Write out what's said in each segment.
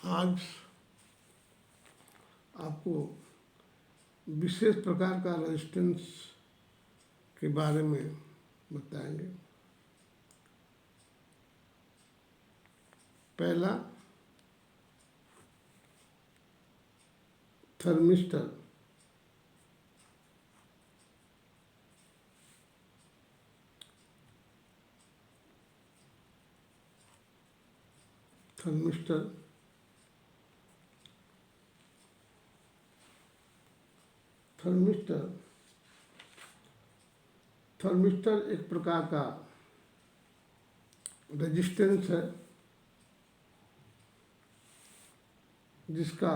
आज आपको विशेष प्रकार का रेजिस्टेंस के बारे में बताएंगे। पहला थर्मिस्टर। थर्मिस्टर थर्मिस्टर थर्मिस्टर एक प्रकार का रेजिस्टेंस है जिसका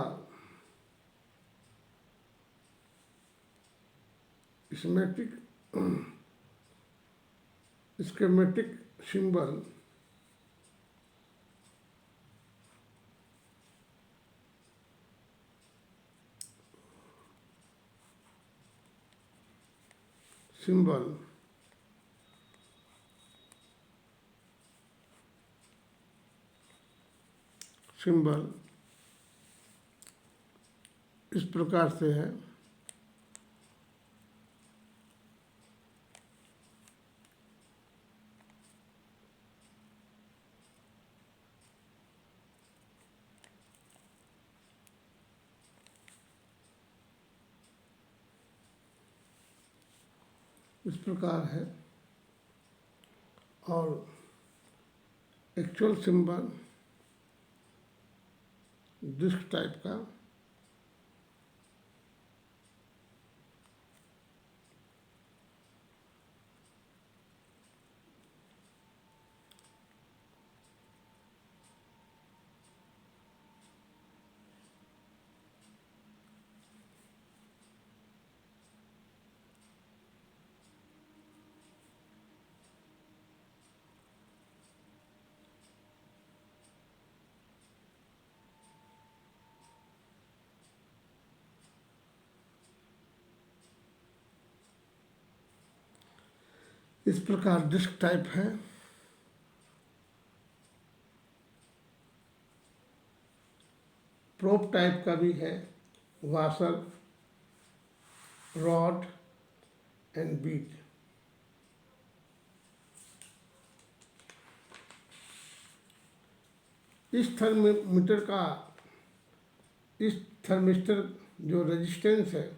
स्कीमेटिक सिंबल सिंबल इस प्रकार से है। इस प्रकार है और एक्चुअल सिंबल डिस्क टाइप का इस प्रकार डिस्क टाइप है। प्रोब टाइप का भी है, वाशर, रॉड एंड बीट। इस थर्मिस्टर जो रेजिस्टेंस है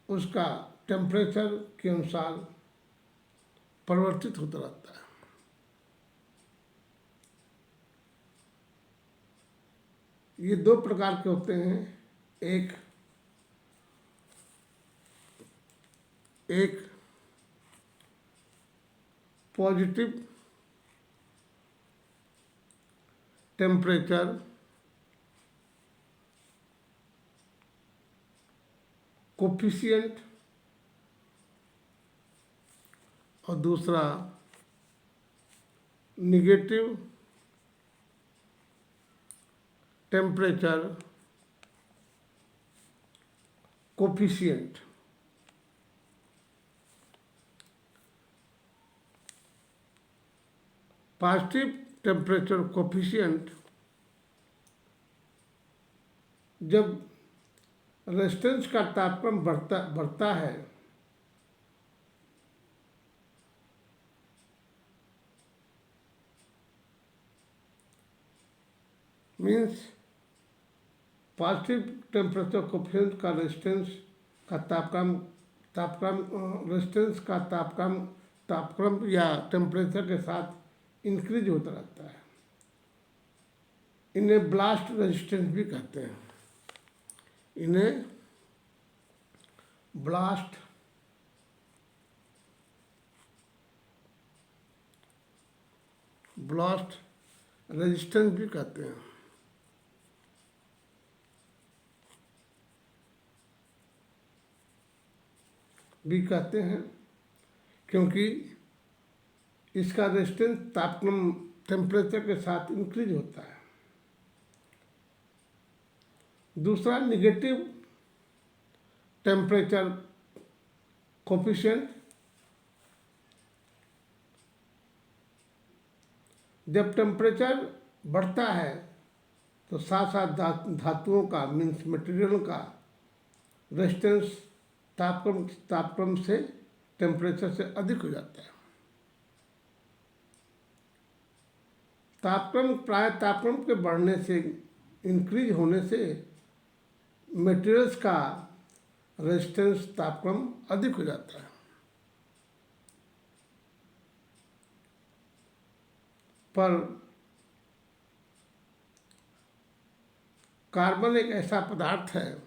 उसका टेम्परेचर के अनुसार परिवर्तित होता रहता है। ये दो प्रकार के होते हैं। एक पॉजिटिव टेम्परेचर कोफिशिएंट और दूसरा negative temperature coefficient. Positive temperature coefficient जब रेजिस्टेंस का तापमान बढ़ता है मीन्स पॉजिटिव टेम्परेचर कोफिशिएंट का रेजिस्टेंस का तापक्रम या टेम्परेचर के साथ इंक्रीज होता रहता है। इन्हें ब्लास्ट रेजिस्टेंस भी कहते हैं। इन्हें ब्लास्ट रेजिस्टेंस भी कहते हैं। क्योंकि इसका रेजिस्टेंस तापमान टेम्परेचर के साथ इंक्रीज होता है। दूसरा निगेटिव टेम्परेचर कोफिशिएंट जब टेम्परेचर बढ़ता है तो साथ साथ धातुओं का मीन्स मटेरियल का रेजिस्टेंस तापक्रम से टेम्परेचर से अधिक हो जाता है। तापक्रम के बढ़ने से इंक्रीज होने से मटेरियल्स का रेजिस्टेंस तापक्रम अधिक हो जाता है। पर कार्बन एक ऐसा पदार्थ है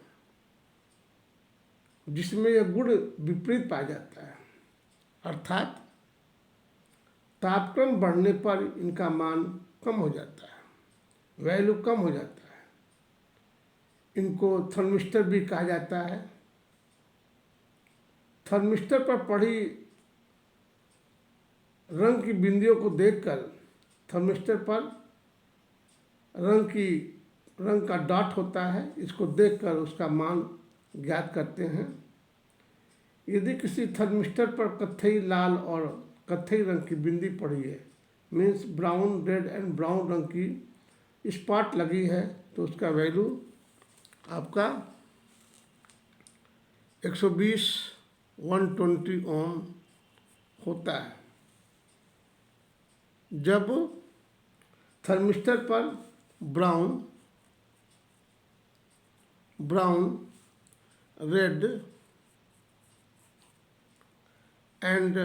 जिसमें यह गुण विपरीत पाया जाता है, अर्थात तापक्रम बढ़ने पर इनका मान कम हो जाता है, वैल्यू कम हो जाता है। इनको थर्मिस्टर भी कहा जाता है। थर्मिस्टर पर पड़ी रंग की बिंदियों को देखकर थर्मिस्टर पर रंग का डॉट होता है, इसको देखकर उसका मान ज्ञात करते हैं। यदि किसी थर्मिस्टर पर कत्थई, लाल और कत्थई रंग की बिंदी पड़ी है, means brown, red and brown रंग की स्पॉट लगी है, तो उसका वैल्यू आपका 120 120 ओम होता है। जब थर्मिस्टर पर ब्राउन, रेड एंड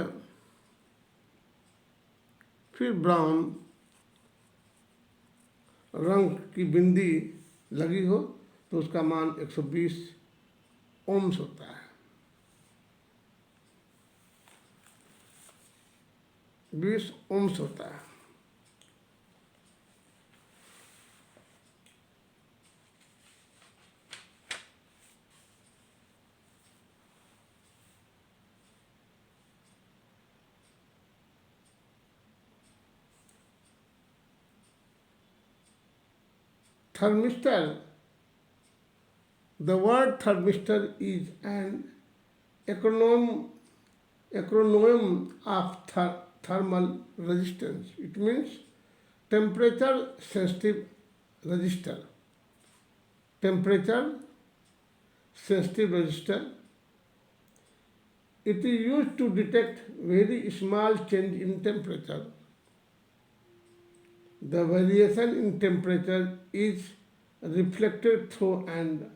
फिर ब्राउन रंग की बिंदी लगी हो तो उसका मान 120 ओम्स होता है। 20 ओम्स होता है। Thermistor. The word thermistor is an acronym of thermal resistance. It means temperature sensitive resistor. Temperature sensitive resistor. It is used to detect very small change in temperature. The variation in temperature is reflected through an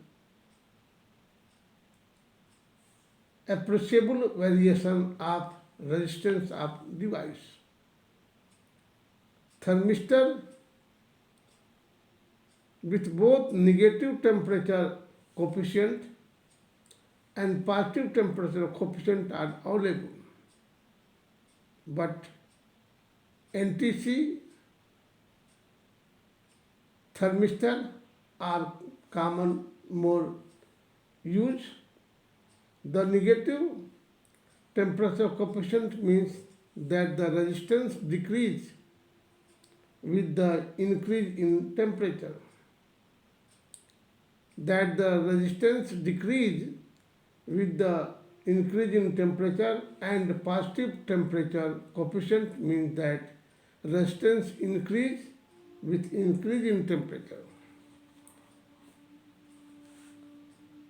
appreciable variation of resistance of device. Thermistor with both negative temperature coefficient and positive temperature coefficient are available, but NTC thermistor are common more used. The negative temperature coefficient means that the resistance decrease with the increase in temperature. That the resistance decrease with the increase in temperature, and positive temperature coefficient means that resistance increase with increase in temperature.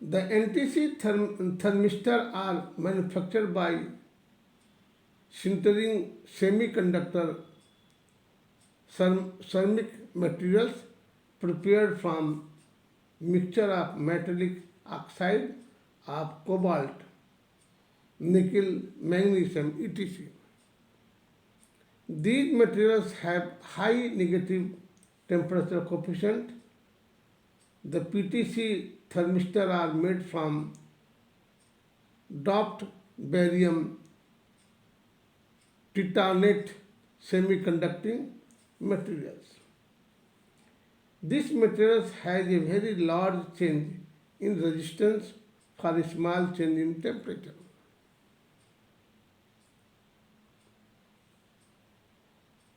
The NTC thermistor are manufactured by sintering semiconductor ceramic materials prepared from mixture of metallic oxide of cobalt, nickel, magnesium, etc. These materials have high negative temperature coefficient. The PTC thermistor are made from doped barium titanate semiconducting materials. This materials has a very large change in resistance for a small change in temperature.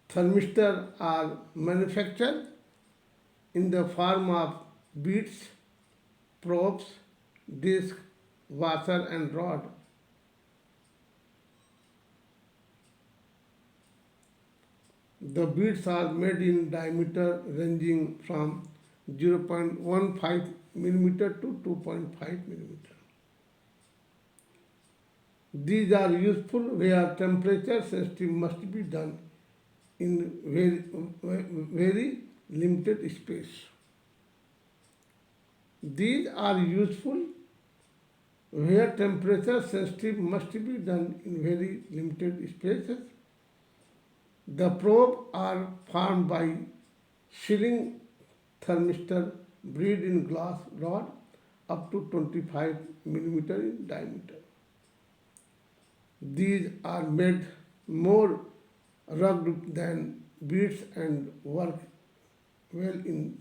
Thermistors are manufactured in the form of beads, probes, disc, washer and rod. The beads are made in diameter ranging from 0.15 millimeter to 2.5 millimeter. These are useful where temperature sensitive must be done in very limited space. These are useful where temperature sensitive must be done in very limited spaces. The probe are formed by sealing thermistor bead in glass rod up to 25 millimeter in diameter. These are made more rugged than beads and work well in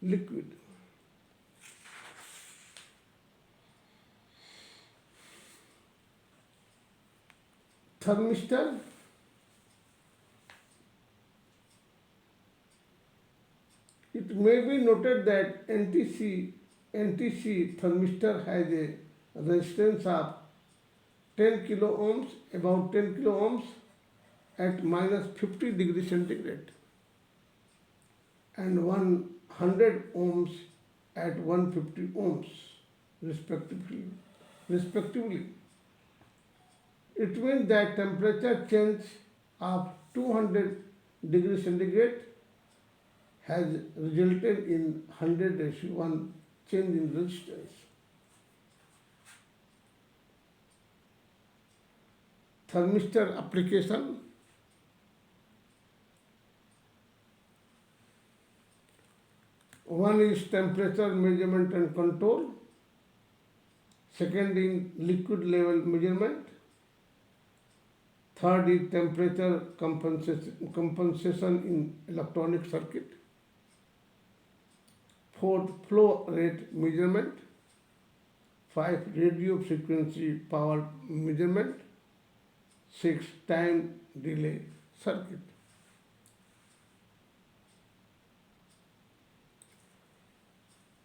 liquid. Thermistor. It may be noted that NTC thermistor has a resistance of 10 kilo ohms, about 10 kilo ohms at minus 50 degree centigrade, and 100 ohms at 150 ohms respectively. It means that temperature change of 200 degree centigrade has resulted in 100:1 change in resistance. Thermistor application. One is temperature measurement and control. Second is liquid level measurement. Third is temperature compensation in electronic circuit. Fourth, flow rate measurement. 5, radio frequency power measurement. 6, time delay circuit.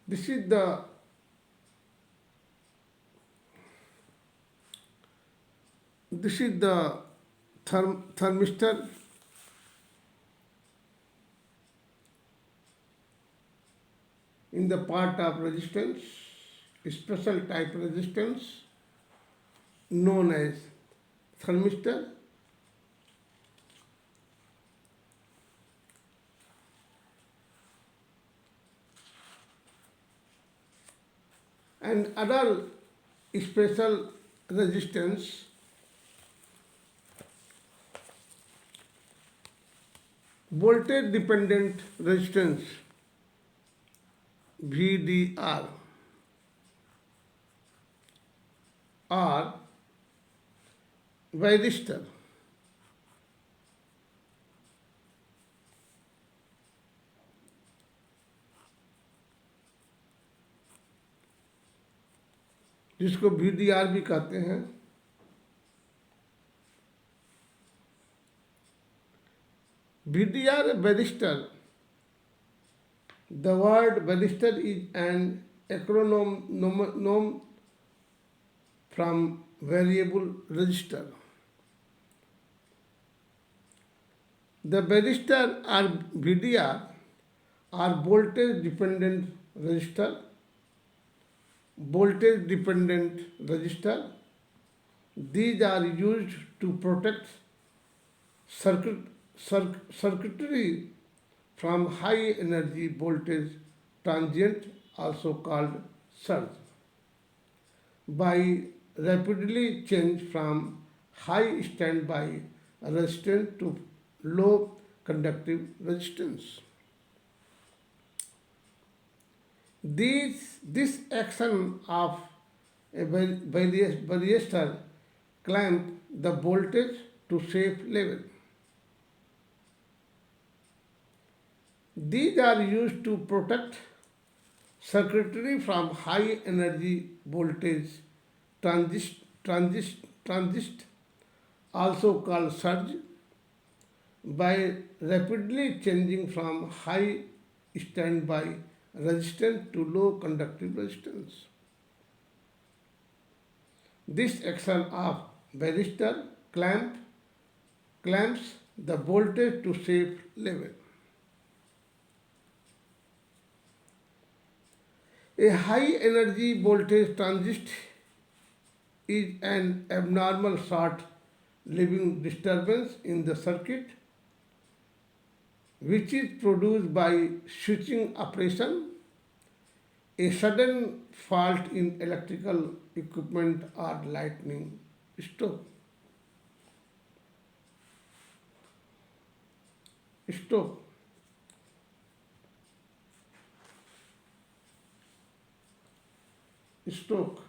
This is the thermistor. In the part of resistance, special type resistance known as thermistor. And other special resistance voltage dependent resistance VDR or varistor. जिसको VDR भी कहते हैं. VDR varistor. The word varistor is an acronym from variable resistor. The varistor or VDR are voltage dependent resistor. Voltage dependent resistor. These are used to protect circuitry from high energy voltage transient, also called surge, by rapidly change from high standby resistance to low conductive resistance. This action of a varistor clamp the voltage to safe level. These are used to protect circuitry from high energy voltage transient, also called surge, by rapidly changing from high standby resistance to low conductive resistance. This action of varistor clamps the voltage to safe level. A high energy voltage transist is an abnormal short living disturbance in the circuit which is produced by switching operation, a sudden fault in electrical equipment or lightning stroke. Stroke. Stroke.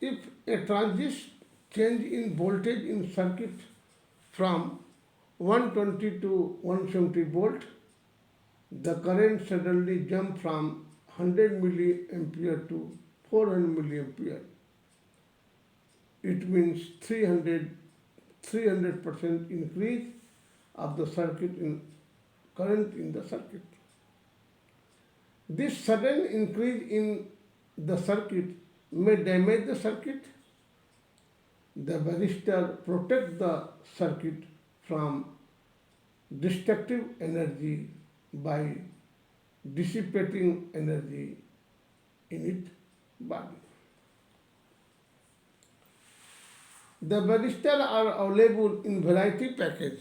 If a transist change in voltage in circuit from 120 to 170 volt, the current suddenly jump from 100 milliampere to 400 milliampere. It means 300% increase of the circuit in current in the circuit. This sudden increase in the circuit may damage the circuit. The resistor protects the circuit from destructive energy by dissipating energy in its body. The resistors are available in variety package.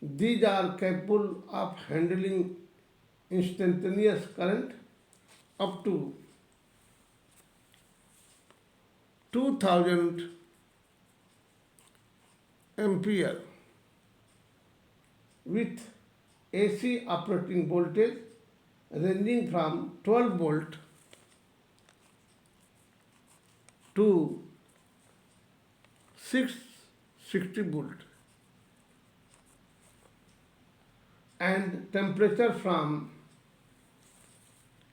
These are capable of handling instantaneous current up to 2000 ampere with AC operating voltage ranging from 12 volt to 660 volt and temperature from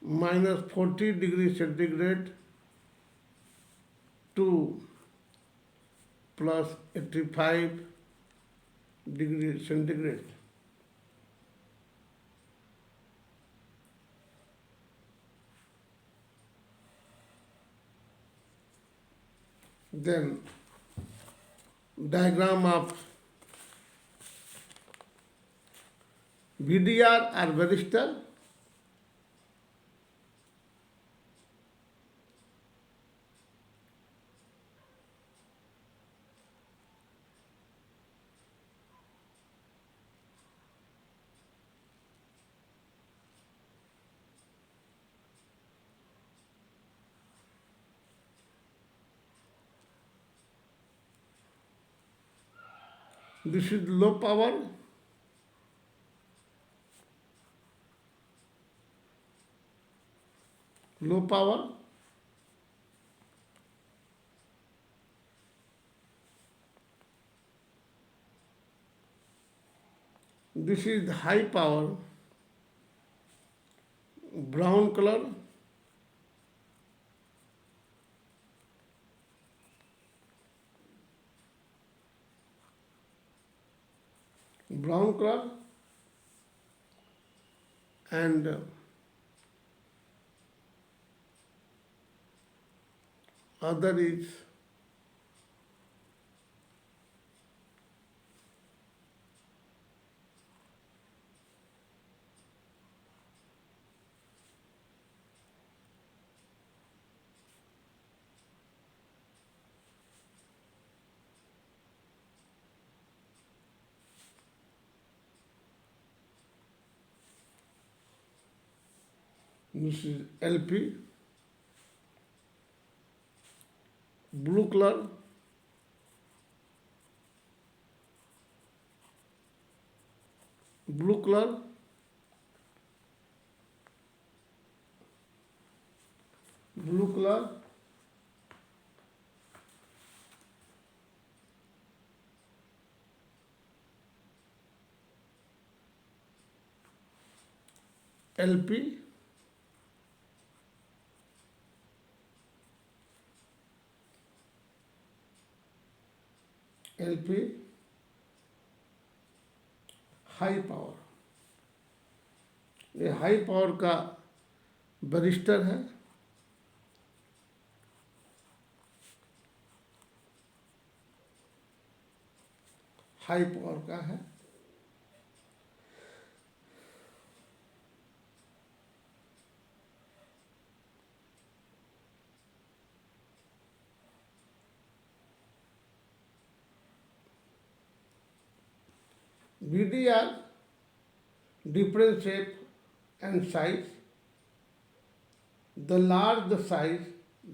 minus 40 degrees centigrade to plus 85 degrees centigrade. Then diagram of VDR or resistor. This is low power. Low power. This is high power. Brown color. Brown color. And other is LP. Blue color. Blue color. Blue color. LP, LP high power, ये high power का barrister है। High power का है। VDR different shape and size. The larger the size,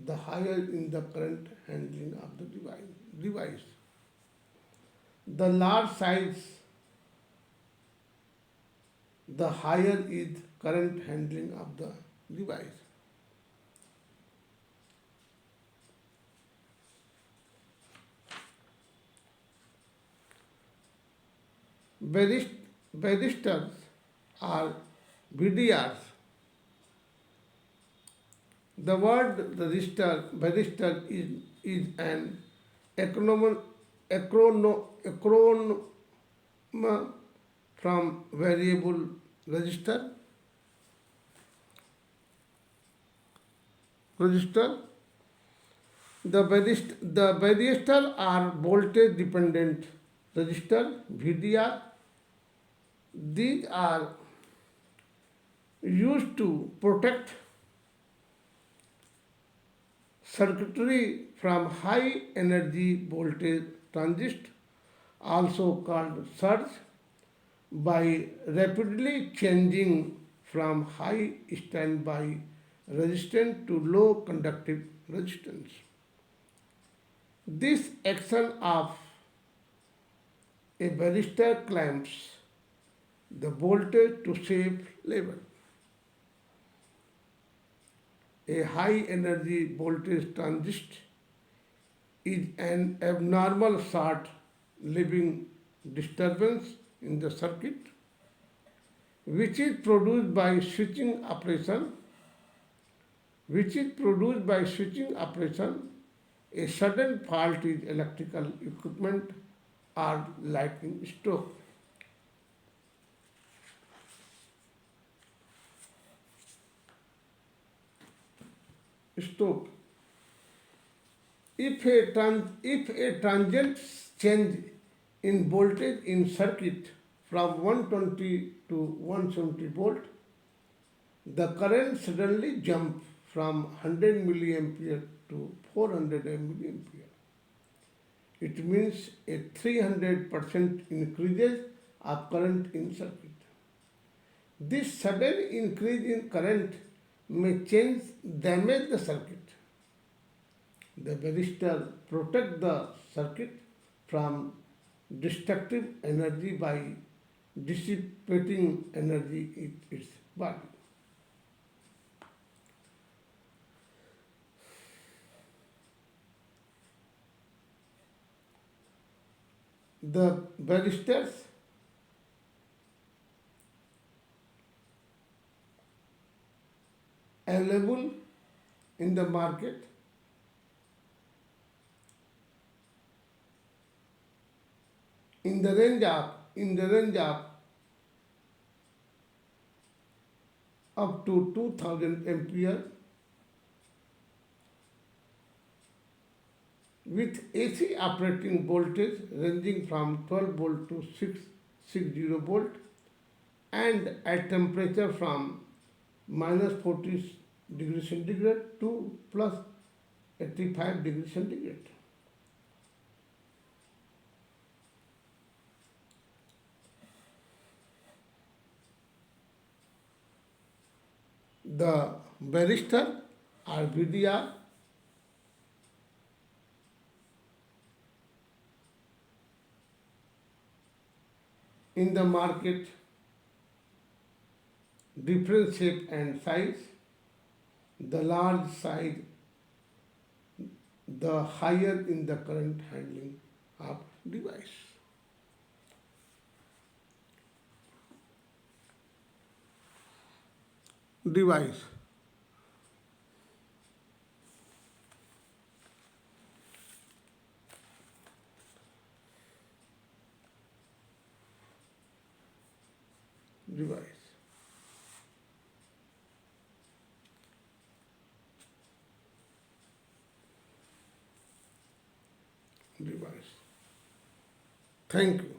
the higher in the current handling of the device. The large size, the higher is current handling of the device. Varistors are VDRs. The word varistor is an acronym from variable register. The varistors are voltage dependent resistor VDR. These are used to protect circuitry from high energy voltage transist, also called surge, by rapidly changing from high standby resistance to low conductive resistance. This action of a varistor clamps the voltage to safe level. A high energy voltage transist is an abnormal short living disturbance in the circuit which is produced by switching operation. A sudden fault in electrical equipment or lightning stroke. If a transient change in voltage in circuit from 120 to 170 volt, the current suddenly jump from 100 milliampere to 400 milliampere. It means a 300% increase of current in circuit. This sudden increase in current may damage the circuit. The varistor protects the circuit from destructive energy by dissipating energy in its body. The varistors available in the market in the range of up to 2000 ampere with AC operating voltage ranging from 12 volt to 660 volt and at temperature from minus 40 degrees centigrade to plus 85 degrees centigrade. The varistor or VDR in the market, different shape and size. The large size, the higher in the current handling of device. Device. Device. Device. Thank you.